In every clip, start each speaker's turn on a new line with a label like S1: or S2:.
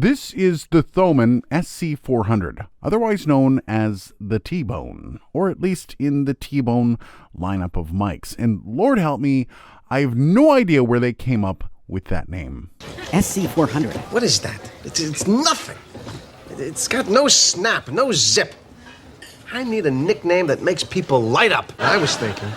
S1: This is the Thomann SC400, otherwise known as the T-Bone, or at least in the T-Bone lineup of mics. And Lord help me, I have no idea where they came up with that name.
S2: SC400.
S3: What is that? It's nothing. It's got no snap, no zip. I need a nickname that makes people light up. I was thinking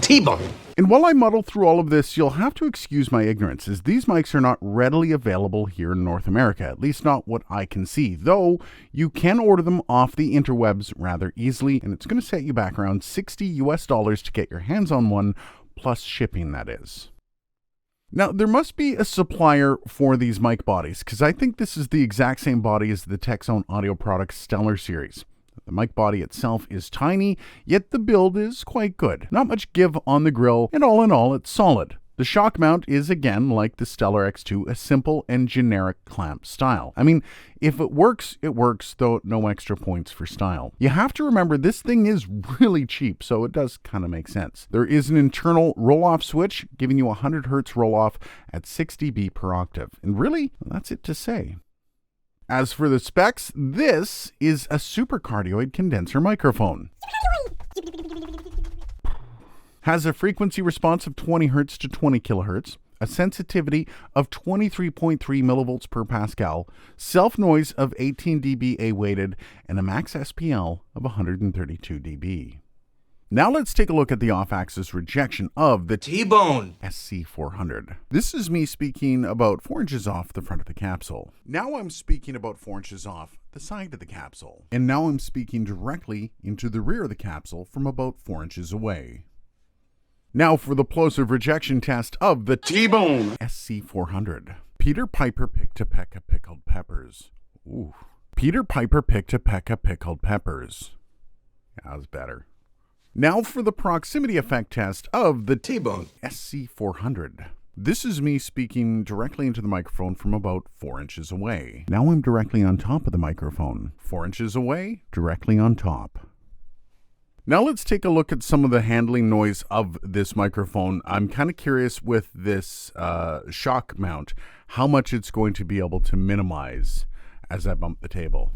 S3: T-Bone.
S1: And while I muddle through all of this, you'll have to excuse my ignorance, as these mics are not readily available here in North America, at least not what I can see, though you can order them off the interwebs rather easily, and it's going to set you back around $60 to get your hands on one, plus shipping, that is. Now, there must be a supplier for these mic bodies, because I think this is the exact same body as the Texone Audio Products Stellar series. The mic body itself is tiny, yet the build is quite good. Not much give on the grill, and all in all, it's solid. The shock mount is, again, like the Stellar X2, a simple and generic clamp style. I mean, if it works, though no extra points for style. You have to remember this thing is really cheap, so it does kind of make sense. There is an internal roll-off switch, giving you 100 Hz roll-off at 6 dB per octave. And really, that's it to say. As for the specs, this is a supercardioid condenser microphone. Has a frequency response of 20 Hz to 20 kHz, a sensitivity of 23.3 millivolts per Pascal, self-noise of 18 dB A-weighted, and a max SPL of 132 dB. Now let's take a look at the off-axis rejection of the
S3: T-Bone
S1: SC400. This is me speaking about 4 inches off the front of the capsule. Now I'm speaking about 4 inches off the side of the capsule. And now I'm speaking directly into the rear of the capsule from about 4 inches away. Now for the plosive rejection test of the T-Bone SC400. Peter Piper picked a peck of pickled peppers. Ooh. Peter Piper picked a peck of pickled peppers. That was better. Now for the proximity effect test of the
S3: T-Bone
S1: SC400. This is me speaking directly into the microphone from about 4 inches away. Now I'm directly on top of the microphone. 4 inches away, directly on top. Now let's take a look at some of the handling noise of this microphone. I'm kind of curious with this shock mount, how much it's going to be able to minimize as I bump the table.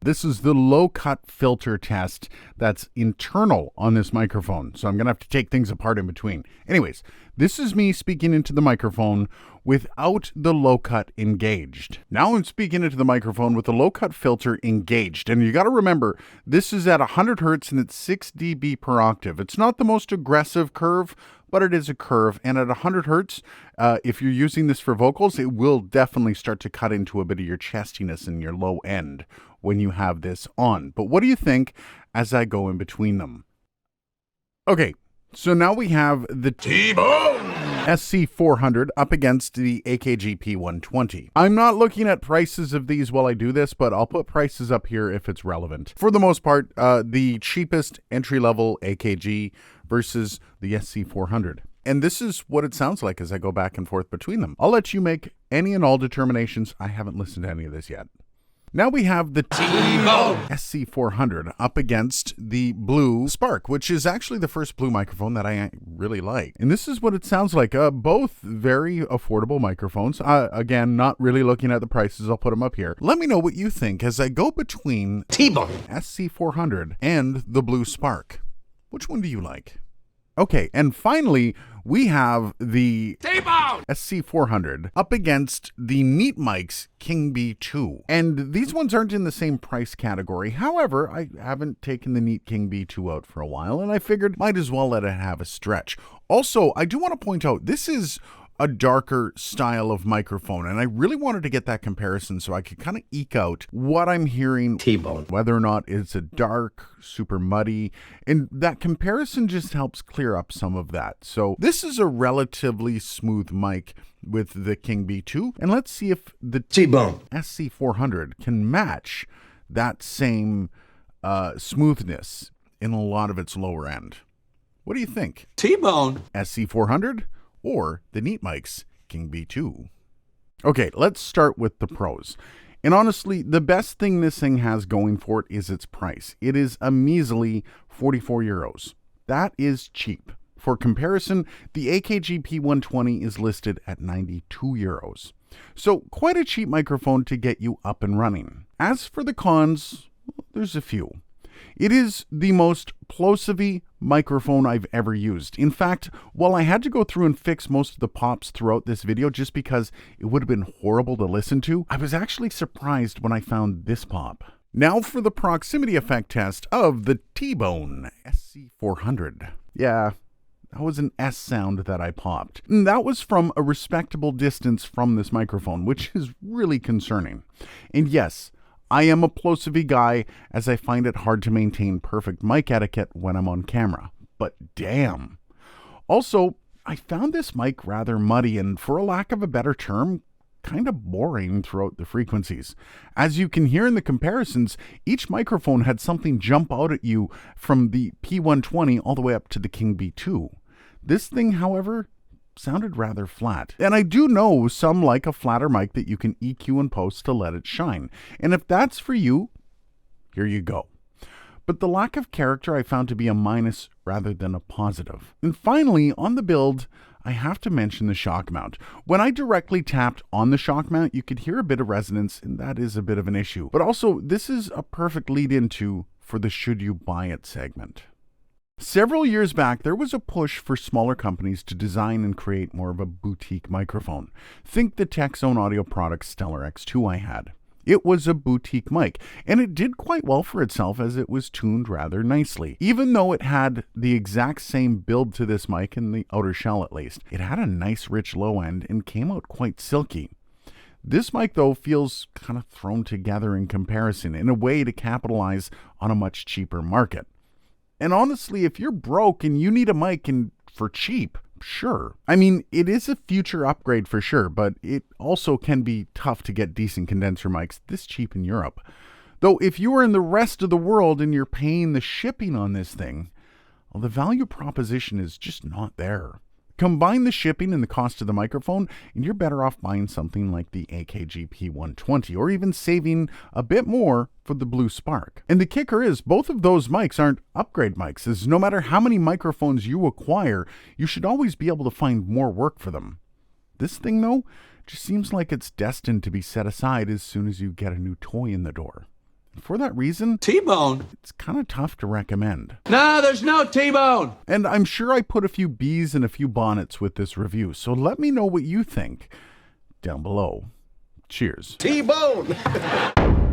S1: This is the low-cut filter test that's internal on this microphone, so I'm going to have to take things apart in between. Anyways, this is me speaking into the microphone without the low-cut engaged. Now I'm speaking into the microphone with the low-cut filter engaged, and you got to remember, this is at 100 Hz and it's 6 dB per octave. It's not the most aggressive curve, but it is a curve, and at 100 Hz, if you're using this for vocals, it will definitely start to cut into a bit of your chestiness and your low end when you have this on. But what do you think as I go in between them? Okay, so now we have the T-Bone SC400 up against the AKG P120. I'm not looking at prices of these while I do this, but I'll put prices up here if it's relevant. For the most part, the cheapest entry-level AKG versus the SC400. And this is what it sounds like as I go back and forth between them. I'll let you make any and all determinations. I haven't listened to any of this yet. Now we have the T-Bone SC400 up against the Blue Spark, which is actually the first Blue microphone that I really like. And this is what it sounds like. Both very affordable microphones. Again, not really looking at the prices. I'll put them up here. Let me know what you think as I go between
S3: T-Bone
S1: SC400 and the Blue Spark. Which one do you like? Okay, and finally, we have the T-Bone SC400 up against the Neat Mic's King B2. And these ones aren't in the same price category. However, I haven't taken the Neat King B2 out for a while, and I figured might as well let it have a stretch. Also, I do want to point out, this is a darker style of microphone, and I really wanted to get that comparison so I could kind of eke out what I'm hearing,
S3: T-Bone,
S1: whether or not it's a dark, super muddy, and that comparison just helps clear up some of that. So this is a relatively smooth mic with the King B2, and let's see if the
S3: T-Bone
S1: SC400 can match that same smoothness in a lot of its lower end. What do you think?
S3: T-Bone
S1: SC400 or the Neat Mic's King B2? Okay, let's start with the pros. And honestly, the best thing this thing has going for it is its price. It is a measly 44 euros. That is cheap. For comparison, the AKG P120 is listed at 92 euros. So quite a cheap microphone to get you up and running. As for the cons, there's a few. It is the most plosive microphone I've ever used. In fact, while I had to go through and fix most of the pops throughout this video just because it would have been horrible to listen to, I was actually surprised when I found this pop. Now for the proximity effect test of the T-Bone SC400. Yeah, that was an S sound that I popped. And that was from a respectable distance from this microphone, which is really concerning. And yes, I am a plosive guy, as I find it hard to maintain perfect mic etiquette when I'm on camera. But damn. Also, I found this mic rather muddy and, for a lack of a better term, kind of boring throughout the frequencies. As you can hear in the comparisons, each microphone had something jump out at you from the P120 all the way up to the King B2. This thing, however, sounded rather flat. And I do know some like a flatter mic that you can EQ and post to let it shine. And if that's for you, here you go. But the lack of character I found to be a minus rather than a positive. And finally, on the build, I have to mention the shock mount. When I directly tapped on the shock mount, you could hear a bit of resonance, and that is a bit of an issue. But also, this is a perfect lead into for the should you buy it segment. Several years back, there was a push for smaller companies to design and create more of a boutique microphone. Think the TechZone audio product Stellar X2 I had. It was a boutique mic, and it did quite well for itself as it was tuned rather nicely. Even though it had the exact same build to this mic in the outer shell at least, it had a nice rich low end and came out quite silky. This mic, though, feels kind of thrown together in comparison in a way to capitalize on a much cheaper market. And honestly, if you're broke and you need a mic and for cheap, sure. I mean, it is a future upgrade for sure, but it also can be tough to get decent condenser mics this cheap in Europe. Though if you are in the rest of the world and you're paying the shipping on this thing, well, the value proposition is just not there. Combine the shipping and the cost of the microphone, and you're better off buying something like the AKG P120, or even saving a bit more for the Blue Spark. And the kicker is, both of those mics aren't upgrade mics, as no matter how many microphones you acquire, you should always be able to find more work for them. This thing, though, just seems like it's destined to be set aside as soon as you get a new toy in the door. For that reason,
S2: T-Bone.
S1: It's kind of tough to recommend.
S2: No, there's no T-Bone.
S1: And I'm sure I put a few bees and a few bonnets with this review, so let me know what you think down below. Cheers.
S3: T-Bone!